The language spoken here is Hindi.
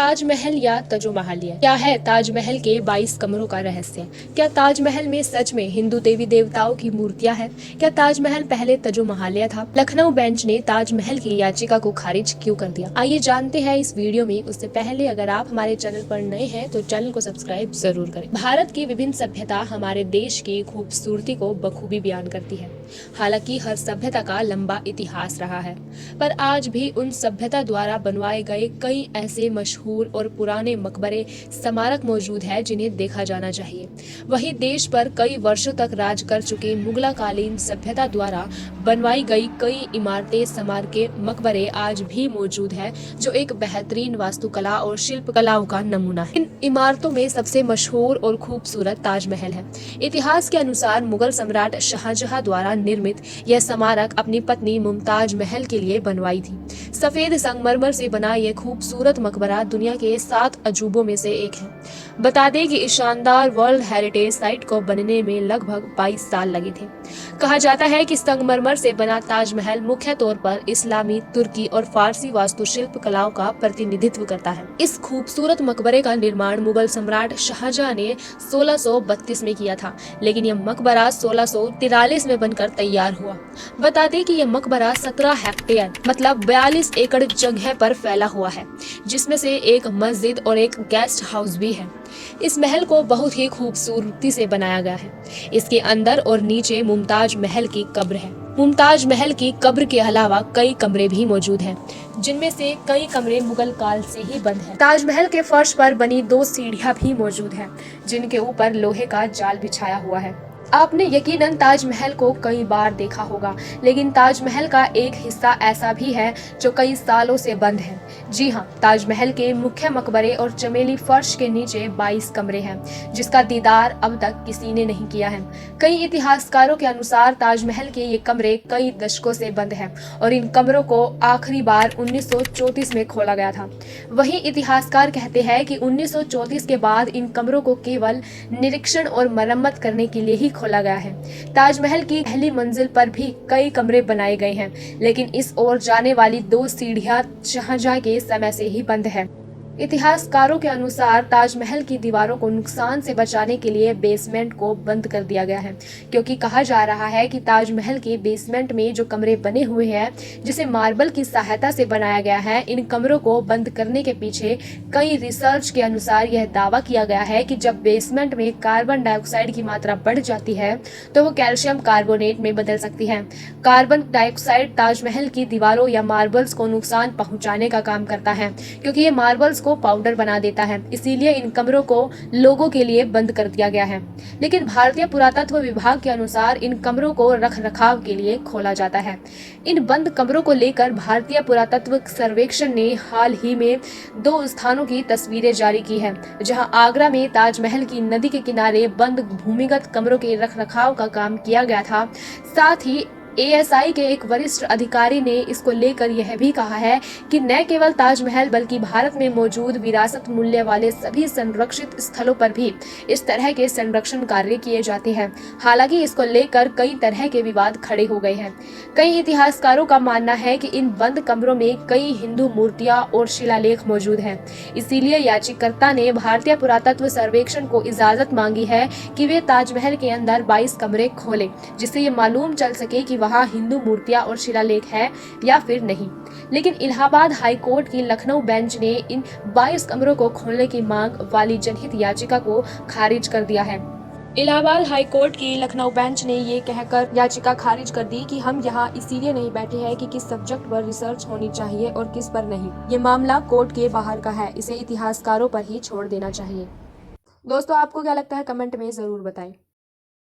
ताजमहल या तजोमहल क्या है ताजमहल के 22 कमरों का रहस्य? क्या ताजमहल में सच में हिंदू देवी देवताओं की मूर्तियां हैं? क्या ताजमहल पहले तजोमहल था? लखनऊ बेंच ने ताजमहल की याचिका को खारिज क्यों कर दिया? आइए जानते हैं इस वीडियो में। उससे पहले अगर आप हमारे चैनल पर नए हैं तो चैनल को सब्सक्राइब जरूर करें। भारत की विभिन्न सभ्यता हमारे देश की खूबसूरती को बखूबी बयान करती है। हालांकि हर सभ्यता का लंबा इतिहास रहा है, पर आज भी उन सभ्यता द्वारा बनवाए गए कई ऐसे मशहूर और पुराने मकबरे स्मारक मौजूद है जिन्हें देखा जाना चाहिए। वही देश पर कई वर्षों तक राज कर चुके मुगलाकालीन सभ्यता द्वारा बनवाई गई कई इमारतें स्मारकें मकबरे आज भी मौजूद है, जो एक बेहतरीन वास्तुकला और शिल्प कलाओं का नमूना है। इन इमारतों में सबसे मशहूर और खूबसूरत ताजमहल है। इतिहास के अनुसार मुगल सम्राट शाहजहां द्वारा निर्मित यह स्मारक अपनी पत्नी मुमताज महल के लिए बनवाई थी। सफेद संगमरमर से बना यह खूबसूरत मकबरा दुनिया के 7 अजूबों में से एक है। बता दें कि इस शानदार वर्ल्ड हेरिटेज साइट को बनने में लगभग 22 साल लगे थे। कहा जाता है कि संगमरमर से बना ताजमहल मुख्य तौर पर इस्लामी, तुर्की और फारसी वास्तुशिल्प कलाओं का प्रतिनिधित्व करता है। इस खूबसूरत मकबरे का निर्माण मुगल सम्राट शाहजहां ने 1632 में किया था, लेकिन यह मकबरा 1643 में बनकर तैयार हुआ। बता दें कि यह मकबरा 17 हेक्टेयर मतलब 42 एकड़ जगह पर फैला हुआ है, जिसमें से एक मस्जिद और एक गेस्ट हाउस भी है। इस महल को बहुत ही खूबसूरती से बनाया गया है। इसके अंदर और नीचे मुमताज महल की कब्र है। मुमताज महल की कब्र के अलावा कई कमरे भी मौजूद हैं, जिनमें से कई कमरे मुगल काल से ही बंद हैं। ताजमहल के फर्श पर बनी 2 सीढ़ियां भी मौजूद हैं, जिनके ऊपर लोहे का जाल बिछाया हुआ है। आपने यकीनन ताजमहल को कई बार देखा होगा, लेकिन ताजमहल का एक हिस्सा ऐसा भी है जो कई सालों से बंद है। जी हाँ, ताजमहल के मुख्य मकबरे और चमेली फर्श के नीचे 22 कमरे हैं, जिसका दीदार अब तक किसी ने नहीं किया है। कई इतिहासकारों के अनुसार ताजमहल के ये कमरे कई दशकों से बंद हैं और इन कमरों को आखिरी बार 1934 में खोला गया था। वहीं इतिहासकार कहते हैं कि 1934 के बाद इन कमरों को केवल निरीक्षण और मरम्मत करने के लिए ही खोला गया है। ताजमहल की पहली मंजिल पर भी कई कमरे बनाए गए हैं, लेकिन इस ओर जाने वाली 2 सीढ़ियां शाहजहां के समय से ही बंद है। इतिहासकारों के अनुसार ताजमहल की दीवारों को नुकसान से बचाने के लिए बेसमेंट को बंद कर दिया गया है, क्योंकि कहा जा रहा है कि ताजमहल के बेसमेंट में जो कमरे बने हुए हैं, जिसे मार्बल की सहायता से बनाया गया है, इन कमरों को बंद करने के पीछे कई रिसर्च के अनुसार यह दावा किया गया है कि जब बेसमेंट में कार्बन डाइऑक्साइड की मात्रा बढ़ जाती है तो वो कैल्शियम कार्बोनेट में बदल सकती है। कार्बन डाइऑक्साइड ताजमहल की दीवारों या मार्बल्स को नुकसान पहुंचाने का काम करता है, क्योंकि ये मार्बल्स को पाउडर बना देता है। इसीलिए इन कमरों को लोगों के लिए बंद कर दिया गया है। लेकिन भारतीय पुरातत्व विभाग के अनुसार इन कमरों को रख रखाव के लिए खोला जाता है। इन बंद कमरों को लेकर भारतीय पुरातत्व सर्वेक्षण ने हाल ही में 2 स्थानों की तस्वीरें जारी की है, जहां आगरा में ताजमहल की नदी के किनारे बंद भूमिगत कमरों के रख रखाव का काम किया गया था। साथ ही ASI के एक वरिष्ठ अधिकारी ने इसको लेकर यह भी कहा है कि न केवल ताजमहल बल्कि भारत में मौजूद विरासत मूल्य वाले सभी संरक्षित स्थलों पर भी इस तरह के संरक्षण कार्य किए जाते हैं। हालांकि इसको लेकर कई तरह के विवाद खड़े हो गए हैं। कई इतिहासकारों का मानना है कि इन बंद कमरों में कई हिंदू मूर्तियां और शिलालेख मौजूद हैं। इसीलिए याचिकाकर्ता ने भारतीय पुरातत्व सर्वेक्षण को इजाजत मांगी है कि वे ताजमहल के अंदर 22 कमरे खोले, जिससे ये मालूम चल सके कि वहाँ हिंदू मूर्तियां और शिलालेख है या फिर नहीं। लेकिन इलाहाबाद हाई कोर्ट की लखनऊ बेंच ने इन 22 कमरों को खोलने की मांग वाली जनहित याचिका को खारिज कर दिया है। इलाहाबाद हाई कोर्ट की लखनऊ बेंच ने ये कहकर याचिका खारिज कर दी कि हम यहाँ इसीलिए नहीं बैठे हैं कि किस सब्जेक्ट पर रिसर्च होनी चाहिए और किस पर नहीं। ये मामला कोर्ट के बाहर का है, इसे इतिहासकारों पर ही छोड़ देना चाहिए। दोस्तों, आपको क्या लगता है कमेंट में जरूर बताएं।